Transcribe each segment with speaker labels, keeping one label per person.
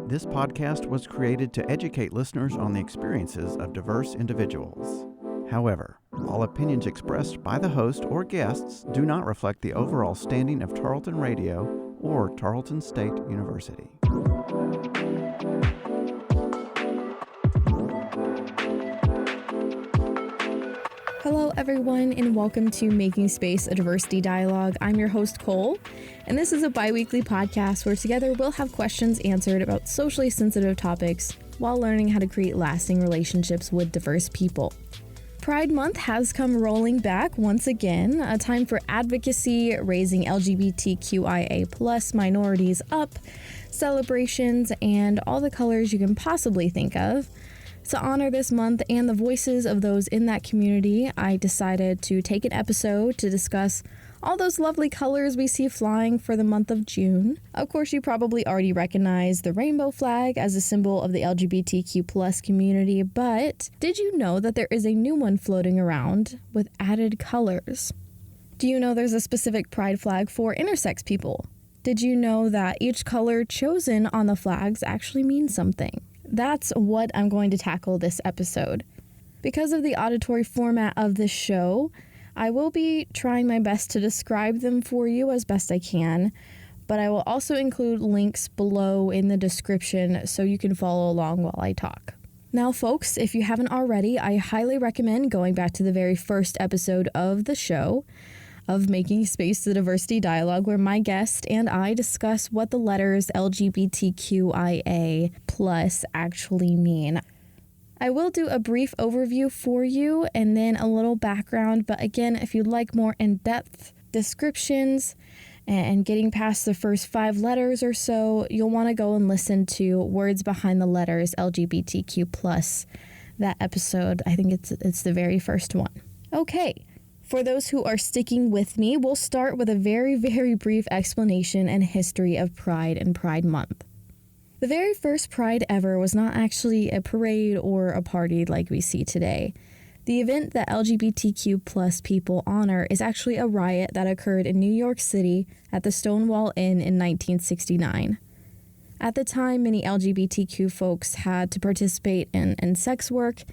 Speaker 1: This podcast was created to educate listeners on the experiences of diverse individuals. However, all opinions expressed by the host or guests do not reflect the overall standing of Tarleton Radio or Tarleton State University.
Speaker 2: Hello, everyone, and welcome to Making Space, a Diversity Dialogue. I'm your host, Cole, and this is a bi-weekly podcast where together we'll have questions answered about socially sensitive topics while learning how to create lasting relationships with diverse people. Pride Month has come rolling back once again, a time for advocacy, raising LGBTQIA+ minorities up, celebrations, and all the colors you can possibly think of. To honor this month and the voices of those in that community, I decided to take an episode to discuss all those lovely colors we see flying for the month of June. Of course, you probably already recognize the rainbow flag as a symbol of the LGBTQ+ community, but did you know that there is a new one floating around with added colors? Do you know there's a specific pride flag for intersex people? Did you know that each color chosen on the flags actually means something? That's what I'm going to tackle this episode. Because of the auditory format of this show, I will be trying my best to describe them for you as best I can, but I will also include links below in the description so you can follow along while I talk. Now, folks, if you haven't already, I highly recommend going back to the very first episode of the show, of Making Space, the Diversity Dialogue, where my guest and I discuss what the letters LGBTQIA+ actually mean. I will do a brief overview for you and then a little background, but again, if you'd like more in-depth descriptions and getting past the first 5 letters or so, you'll want to go and listen to Words Behind the Letters LGBTQ+. That episode, I think it's the very first one. Okay. For those who are sticking with me, we'll start with a very, very brief explanation and history of Pride and Pride Month. The very first Pride ever was not actually a parade or a party like we see today. The event that LGBTQ+ people honor is actually a riot that occurred in New York City at the Stonewall Inn in 1969. At the time, many LGBTQ folks had to participate in sex work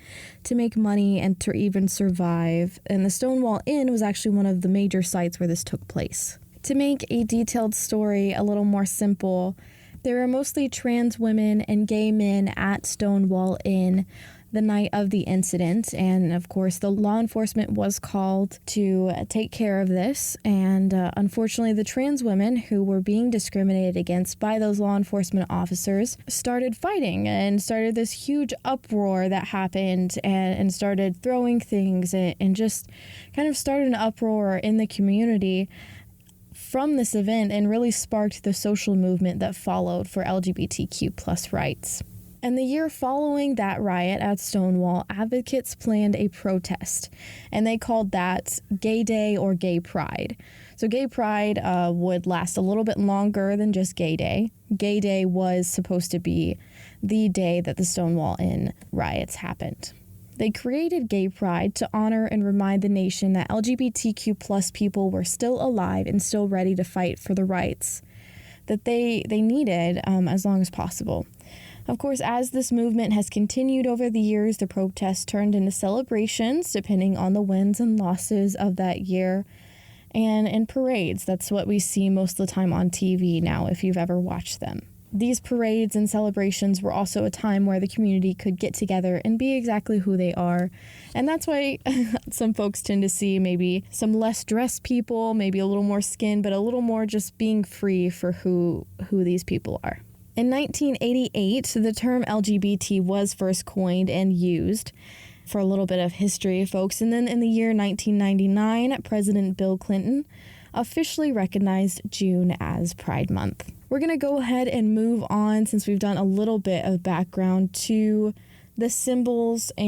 Speaker 2: to make money and to even survive, and the Stonewall Inn was actually one of the major sites where this took place. To make a detailed story a little more simple, there were mostly trans women and gay men at Stonewall Inn the night of the incident, and of course the law enforcement was called to take care of this, and unfortunately the trans women who were being discriminated against by those law enforcement officers started fighting and started this huge uproar that happened and started throwing things and just kind of started an uproar in the community from this event and really sparked the social movement that followed for LGBTQ+ rights. And the year following that riot at Stonewall, advocates planned a protest, and they called that Gay Day or Gay Pride. So Gay Pride would last a little bit longer than just Gay Day. Gay Day was supposed to be the day that the Stonewall Inn riots happened. They created Gay Pride to honor and remind the nation that LGBTQ+ people were still alive and still ready to fight for the rights that they needed as long as possible. Of course, as this movement has continued over the years, the protests turned into celebrations depending on the wins and losses of that year, and in parades. That's what we see most of the time on TV now, if you've ever watched them. These parades and celebrations were also a time where the community could get together and be exactly who they are. And that's why some folks tend to see maybe some less dressed people, maybe a little more skin, but a little more just being free for who these people are. In 1988, the term LGBT was first coined and used. For a little bit of history, folks. And then in the year 1999, President Bill Clinton officially recognized June as Pride Month. We're going to go ahead and move on, since we've done a little bit of background, to the symbols of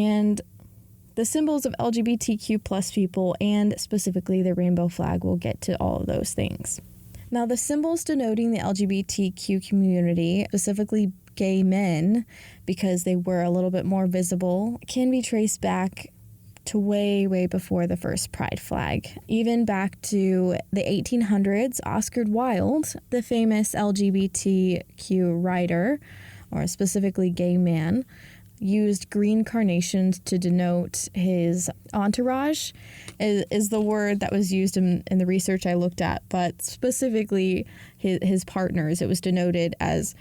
Speaker 2: LGBTQ+ people, and specifically the rainbow flag. We'll get to all of those things. Now, the symbols denoting the LGBTQ community, specifically gay men, because they were a little bit more visible, can be traced back to way before the first pride flag. Even back to the 1800s, Oscar Wilde, the famous LGBTQ writer, or specifically gay man, used green carnations to denote his entourage, is the word that was used in the research I looked at, but specifically his partners. It was denoted as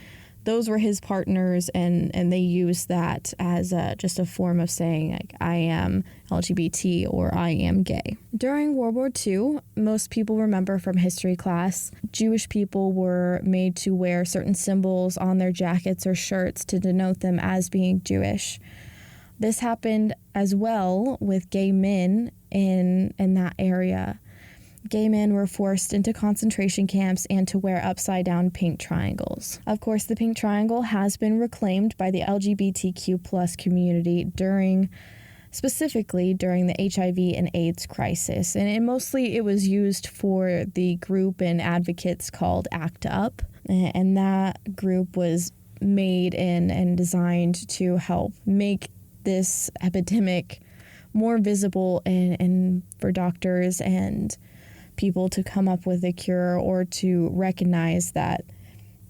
Speaker 2: those were his partners, and they used that as just a form of saying, like, I am LGBT or I am gay. During World War II, most people remember from history class, Jewish people were made to wear certain symbols on their jackets or shirts to denote them as being Jewish. This happened as well with gay men in that area. Gay men were forced into concentration camps and to wear upside-down pink triangles. Of course, the pink triangle has been reclaimed by the LGBTQ plus community specifically during the HIV and AIDS crisis. And mostly it was used for the group and advocates called ACT UP. And that group was made and designed to help make this epidemic more visible and for doctors and people to come up with a cure or to recognize that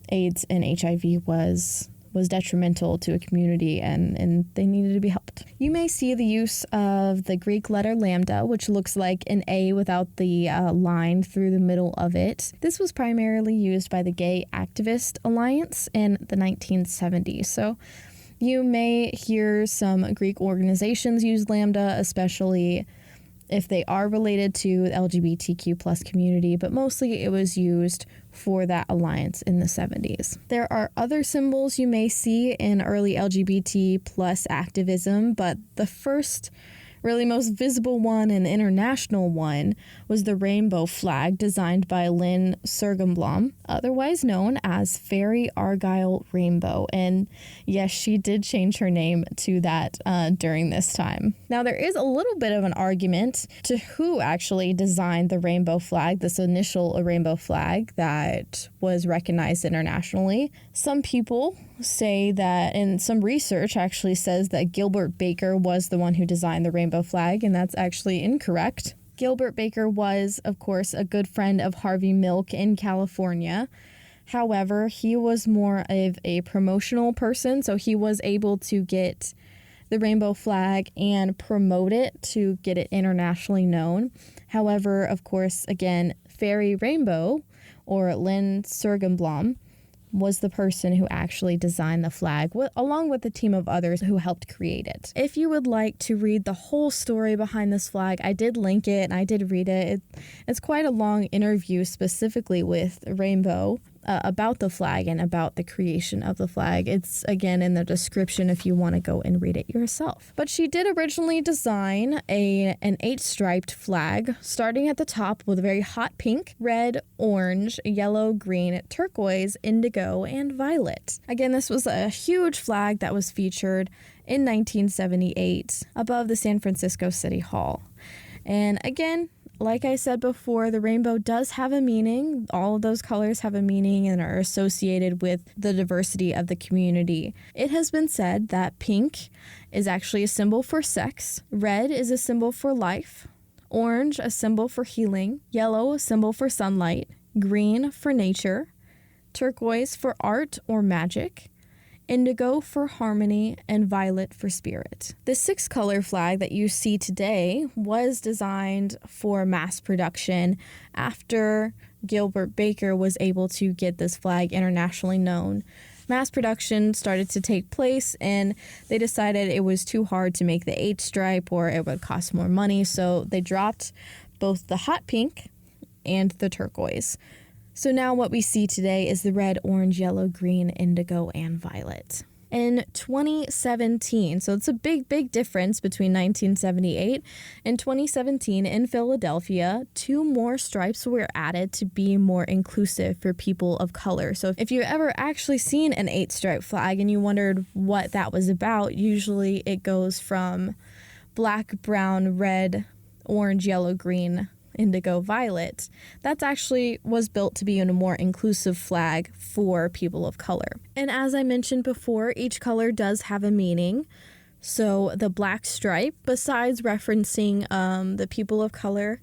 Speaker 2: AIDS and HIV was detrimental to a community and they needed to be helped. You may see the use of the Greek letter lambda, which looks like an A without the line through the middle of it. This was primarily used by the Gay Activist Alliance in the 1970s. So you may hear some Greek organizations use lambda, especially if they are related to the LGBTQ plus community, but mostly it was used for that alliance in the 70s. There are other symbols you may see in early LGBT plus activism, but the first really most visible one and international one was the rainbow flag designed by Lynn Sergenblom, otherwise known as Fairy Argyle Rainbow. And yes, she did change her name to that during this time. Now, there is a little bit of an argument to who actually designed the rainbow flag, this initial rainbow flag that was recognized internationally. Some people say that, and some research actually says that Gilbert Baker was the one who designed the rainbow flag, and that's actually incorrect. Gilbert Baker was, of course, a good friend of Harvey Milk in California. However, he was more of a promotional person, so he was able to get the rainbow flag and promote it to get it internationally known. However, of course, again, Fairy Rainbow, or Lynn Sergenblom, was the person who actually designed the flag, along with a team of others who helped create it. If you would like to read the whole story behind this flag, I did link it and I did read it. It's quite a long interview specifically with Rainbow about the flag and about the creation of the flag. It's, again, in the description if you want to go and read it yourself. But she did originally design an 8-striped flag, starting at the top with a very hot pink, red, orange, yellow, green, turquoise, indigo, and violet. Again, this was a huge flag that was featured in 1978 above the San Francisco City Hall. And again, like I said before, the rainbow does have a meaning. All of those colors have a meaning and are associated with the diversity of the community. It has been said that pink is actually a symbol for sex, red is a symbol for life, orange a symbol for healing, yellow a symbol for sunlight, green for nature, turquoise for art or magic, indigo for harmony, and violet for spirit. The 6-color flag that you see today was designed for mass production after Gilbert Baker was able to get this flag internationally known. Mass production started to take place and they decided it was too hard to make the 8-stripe or it would cost more money, so they dropped both the hot pink and the turquoise. So now what we see today is the red, orange, yellow, green, indigo, and violet. In 2017, so it's a big difference between 1978 and 2017 in Philadelphia, 2 more stripes were added to be more inclusive for people of color. So if you've ever actually seen an 8-stripe flag and you wondered what that was about, usually it goes from black, brown, red, orange, yellow, green, indigo, violet. That's actually was built to be a more inclusive flag for people of color. And as I mentioned before, each color does have a meaning. So the black stripe, besides referencing the people of color,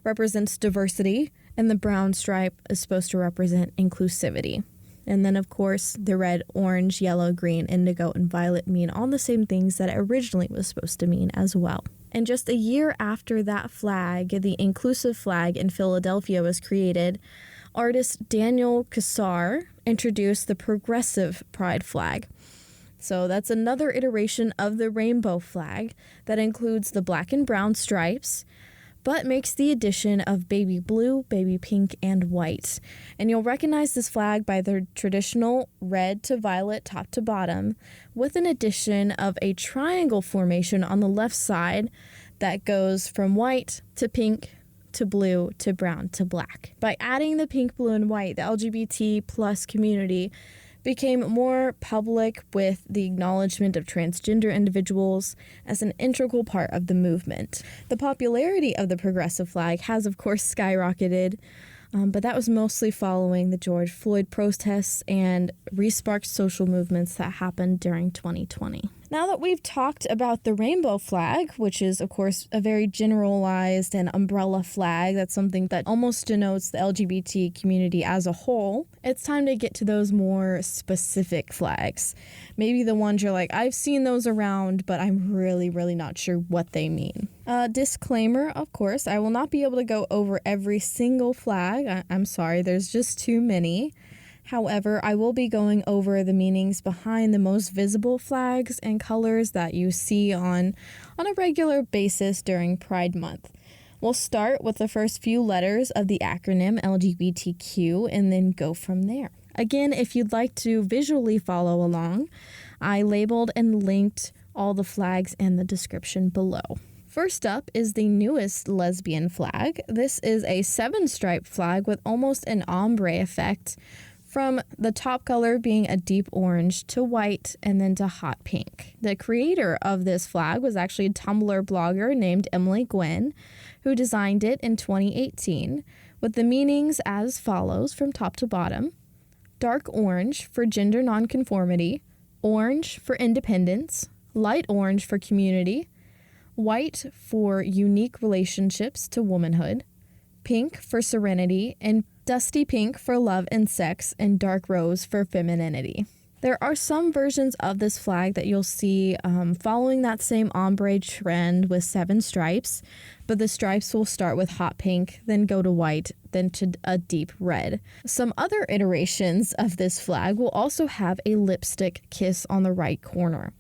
Speaker 2: represents diversity, and the brown stripe is supposed to represent inclusivity. And then, of course, the red, orange, yellow, green, indigo, and violet mean all the same things that it originally was supposed to mean as well. And just a year after that flag, the inclusive flag in Philadelphia was created, artist Daniel Cassar introduced the progressive pride flag. So that's another iteration of the rainbow flag that includes the black and brown stripes, but makes the addition of baby blue, baby pink, and white. And you'll recognize this flag by the traditional red to violet top to bottom, with an addition of a triangle formation on the left side that goes from white to pink to blue to brown to black. By adding the pink, blue, and white, the LGBT plus community became more public with the acknowledgement of transgender individuals as an integral part of the movement. The popularity of the progressive flag has, of course, skyrocketed, but that was mostly following the George Floyd protests and re-sparked social movements that happened during 2020. Now that we've talked about the rainbow flag, which is, of course, a very generalized and umbrella flag, that's something that almost denotes the LGBT community as a whole, it's time to get to those more specific flags. Maybe the ones you're like, I've seen those around, but I'm really not sure what they mean. Disclaimer, of course, I will not be able to go over every single flag. I'm sorry, there's just too many. However, I will be going over the meanings behind the most visible flags and colors that you see on a regular basis during Pride Month. We'll start with the first few letters of the acronym LGBTQ and then go from there. Again, if you'd like to visually follow along, I labeled and linked all the flags in the description below. First up is the newest lesbian flag. This is a 7-stripe flag with almost an ombre effect, from the top color being a deep orange to white and then to hot pink. The creator of this flag was actually a Tumblr blogger named Emily Gwynn, who designed it in 2018 with the meanings as follows from top to bottom: dark orange for gender nonconformity, orange for independence, light orange for community, white for unique relationships to womanhood, pink for serenity, and dusty pink for love and sex, and dark rose for femininity. There are some versions of this flag that you'll see following that same ombre trend with 7 stripes, but the stripes will start with hot pink, then go to white, then to a deep red. Some other iterations of this flag will also have a lipstick kiss on the right corner.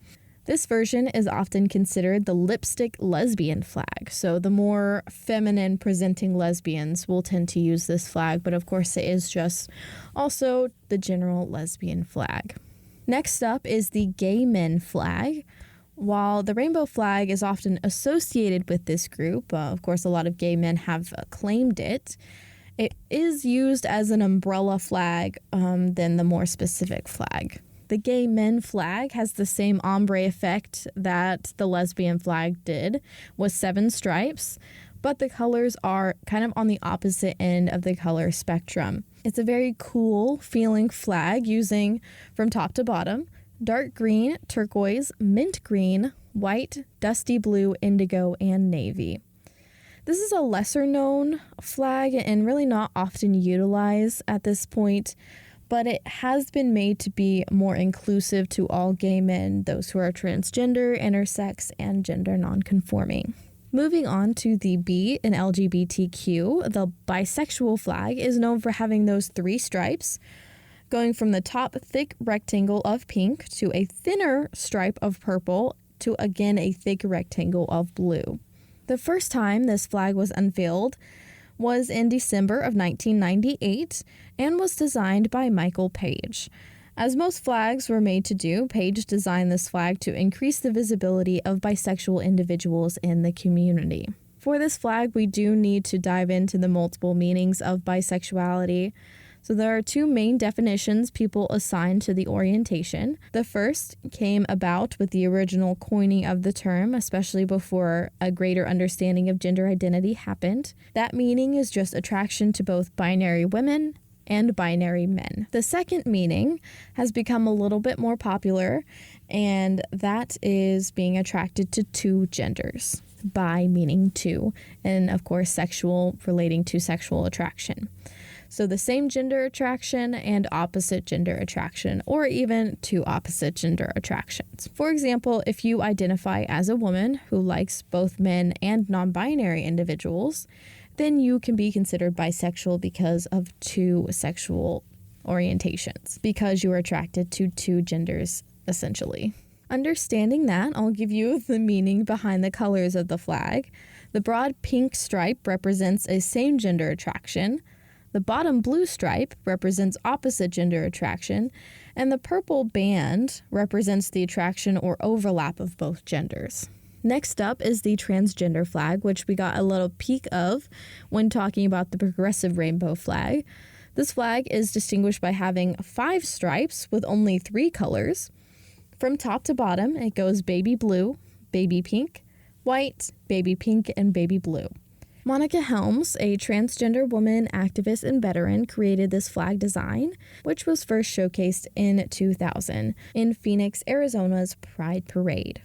Speaker 2: This version is often considered the lipstick lesbian flag, so the more feminine presenting lesbians will tend to use this flag, but of course it is just also the general lesbian flag. Next up is the gay men flag. While the rainbow flag is often associated with this group, of course a lot of gay men have claimed it, it is used as an umbrella flag than the more specific flag. The gay men flag has the same ombre effect that the lesbian flag did, with 7 stripes, but the colors are kind of on the opposite end of the color spectrum. It's a very cool feeling flag using, from top to bottom, dark green, turquoise, mint green, white, dusty blue, indigo, and navy. This is a lesser known flag and really not often utilized at this point, but it has been made to be more inclusive to all gay men, those who are transgender, intersex, and gender nonconforming. Moving on to the B in LGBTQ, the bisexual flag is known for having those 3 stripes, going from the top thick rectangle of pink to a thinner stripe of purple to again a thick rectangle of blue. The first time this flag was unveiled was in December of 1998 and was designed by Michael Page. As most flags were made to do, Page designed this flag to increase the visibility of bisexual individuals in the community. For this flag, we do need to dive into the multiple meanings of bisexuality. So there are 2 main definitions people assign to the orientation. The first came about with the original coining of the term, especially before a greater understanding of gender identity happened. That meaning is just attraction to both binary women and binary men. The second meaning has become a little bit more popular, and that is being attracted to 2 genders. Bi meaning 2, and of course sexual relating to sexual attraction. So the same gender attraction and opposite gender attraction, or even two opposite gender attractions. For example, if you identify as a woman who likes both men and non-binary individuals, then you can be considered bisexual because of two sexual orientations, because you are attracted to two genders, essentially. Understanding that, I'll give you the meaning behind the colors of the flag. The broad pink stripe represents a same gender attraction. The bottom blue stripe represents opposite gender attraction, and the purple band represents the attraction or overlap of both genders. Next up is the transgender flag, which we got a little peek of when talking about the progressive rainbow flag. This flag is distinguished by having 5 stripes with only 3 colors. From top to bottom, it goes baby blue, baby pink, white, baby pink, and baby blue. Monica Helms, a transgender woman activist and veteran, created this flag design, which was first showcased in 2000 in Phoenix, Arizona's Pride Parade.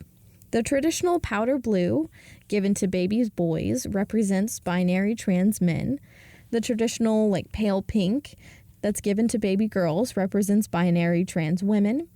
Speaker 2: The traditional powder blue, given to baby boys, represents binary trans men. The traditional pale pink that's given to baby girls represents binary trans women.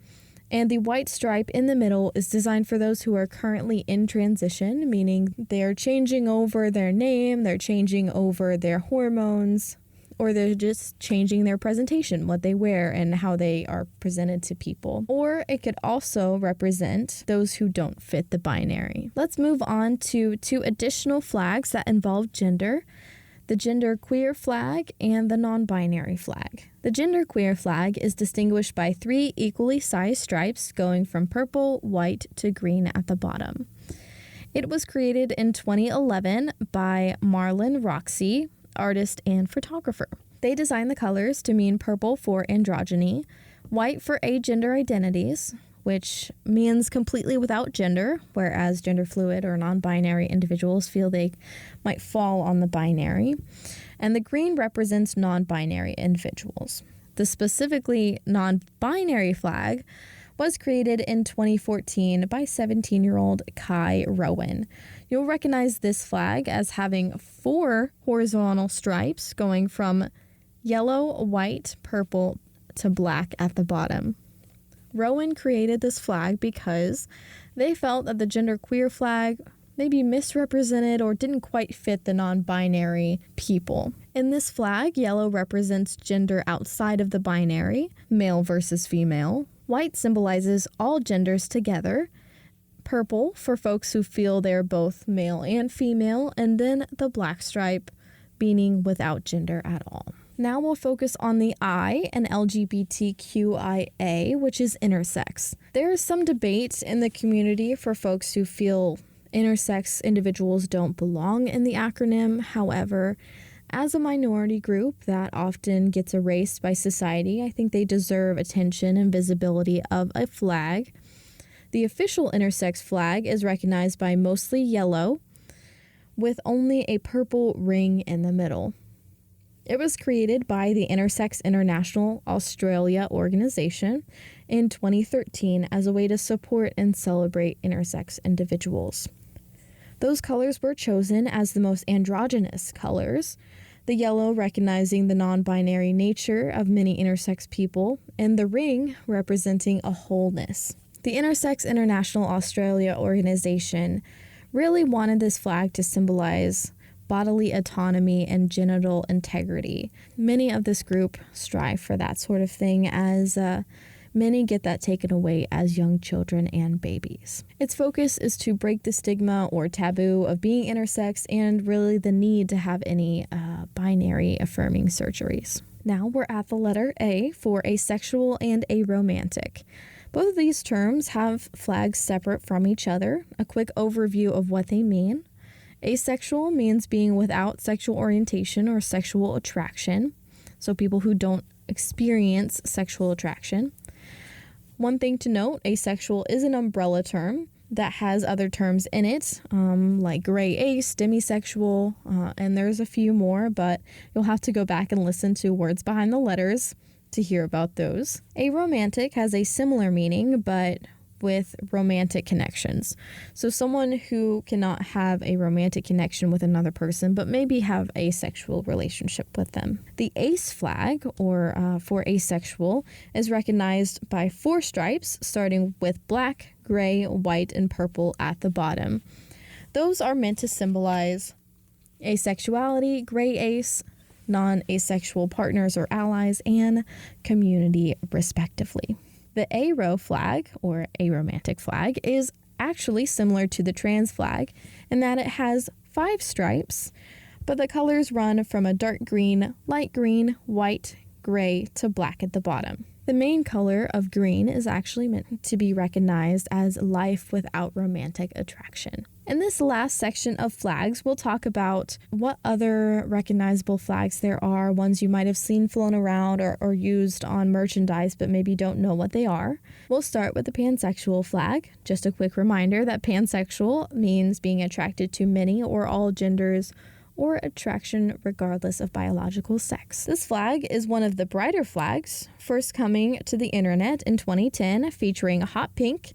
Speaker 2: And the white stripe in the middle is designed for those who are currently in transition, meaning they're changing over their name, they're changing over their hormones, or they're just changing their presentation, what they wear and how they are presented to people. Or it could also represent those who don't fit the binary. Let's move on to 2 additional flags that involve gender: the genderqueer flag and the non-binary flag. The genderqueer flag is distinguished by 3 equally sized stripes going from purple, white, to green at the bottom. It was created in 2011 by Marlon Roxy, artist and photographer. They designed the colors to mean purple for androgyny, white for agender identities, which means completely without gender, whereas gender fluid or non-binary individuals feel they might fall on the binary. And the green represents non-binary individuals. The specifically non-binary flag was created in 2014 by 17-year-old Kai Rowan. You'll recognize this flag as having 4 horizontal stripes going from yellow, white, purple to black at the bottom. Rowan created this flag because they felt that the genderqueer flag maybe misrepresented or didn't quite fit the non-binary people. In this flag, yellow represents gender outside of the binary, male versus female. White symbolizes all genders together. Purple for folks who feel they're both male and female, and then the black stripe meaning without gender at all. Now we'll focus on the I in LGBTQIA, which is intersex. There is some debate in the community for folks who feel intersex individuals don't belong in the acronym. However, as a minority group that often gets erased by society, I think they deserve attention and visibility of a flag. The official intersex flag is recognized by mostly yellow, with only a purple ring in the middle. It was created by the Intersex International Australia organization in 2013 as a way to support and celebrate intersex individuals. Those colors were chosen as the most androgynous colors, the yellow recognizing the non-binary nature of many intersex people, and the ring representing a wholeness. The Intersex International Australia organization really wanted this flag to symbolize bodily autonomy and genital integrity. Many of this group strive for that sort of thing, as many get that taken away as young children and babies. Its focus is to break the stigma or taboo of being intersex and really the need to have any binary affirming surgeries. Now we're at the letter A for asexual and aromantic. Both of these terms have flags separate from each other. A quick overview of what they mean. Asexual means being without sexual orientation or sexual attraction, so people who don't experience sexual attraction. One thing to note, asexual is an umbrella term that has other terms in it, like gray ace, demisexual, and there's a few more, but you'll have to go back and listen to Words Behind the Letters to hear about those. Aromantic has a similar meaning, but with romantic connections. So someone who cannot have a romantic connection with another person, but maybe have a sexual relationship with them. The ace flag, or for asexual, is recognized by 4 stripes, starting with black, gray, white, and purple at the bottom. Those are meant to symbolize asexuality, gray ace, non-asexual partners or allies, and community, respectively. The aro flag, or aromantic flag, is actually similar to the trans flag in that it has 5 stripes, but the colors run from a dark green, light green, white, gray to black at the bottom. The main color of green is actually meant to be recognized as life without romantic attraction. In this last section of flags, we'll talk about what other recognizable flags there are, ones you might have seen flown around or used on merchandise but maybe don't know what they are. We'll start with the pansexual flag. Just a quick reminder that pansexual means being attracted to many or all genders or attraction regardless of biological sex. This flag is one of the brighter flags, first coming to the internet in 2010, featuring hot pink,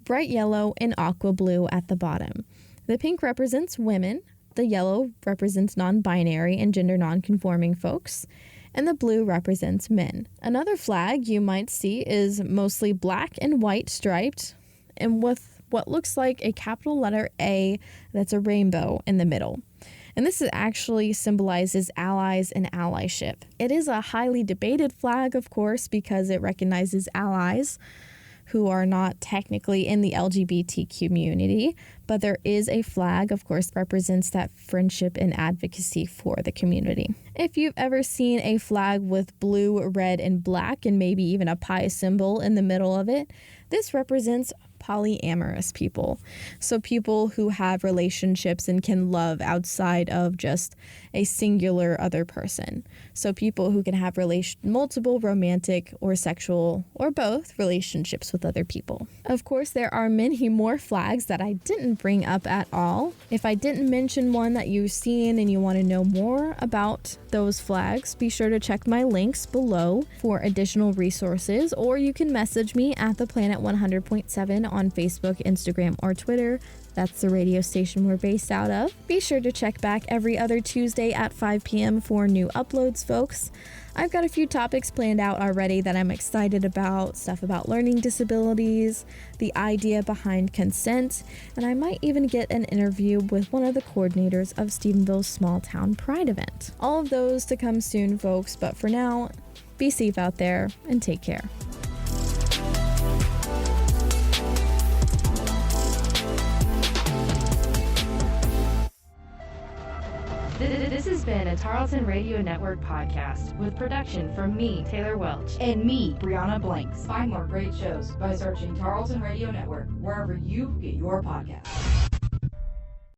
Speaker 2: bright yellow, and aqua blue at the bottom. The pink represents women, the yellow represents non-binary and gender non-conforming folks, and the blue represents men. Another flag you might see is mostly black and white striped, and with what looks like a capital letter A that's a rainbow in the middle. And this actually symbolizes allies and allyship. It is a highly debated flag, of course, because it recognizes allies who are not technically in the LGBT community, but there is a flag, of course, that represents that friendship and advocacy for the community. If you've ever seen a flag with blue, red, and black, and maybe even a pi symbol in the middle of it, this represents polyamorous people. So people who have relationships and can love outside of just a singular other person. So people who can have multiple romantic or sexual or both relationships with other people. Of course, there are many more flags that I didn't bring up at all. If I didn't mention one that you've seen and you want to know more about those flags, be sure to check my links below for additional resources, or you can message me at the Planet 100.7 on Facebook, Instagram, or Twitter. That's the radio station we're based out of. Be sure to check back every other Tuesday at 5 p.m. for new uploads, folks. I've got a few topics planned out already that I'm excited about, stuff about learning disabilities, the idea behind consent, and I might even get an interview with one of the coordinators of Stephenville's Small Town Pride event. All of those to come soon, folks, but for now, be safe out there and take care.
Speaker 3: This has been a Tarleton Radio Network podcast with production from me, Taylor Welch.
Speaker 4: And me, Brianna Blanks. Find more great shows by searching Tarleton Radio Network wherever you get your podcasts.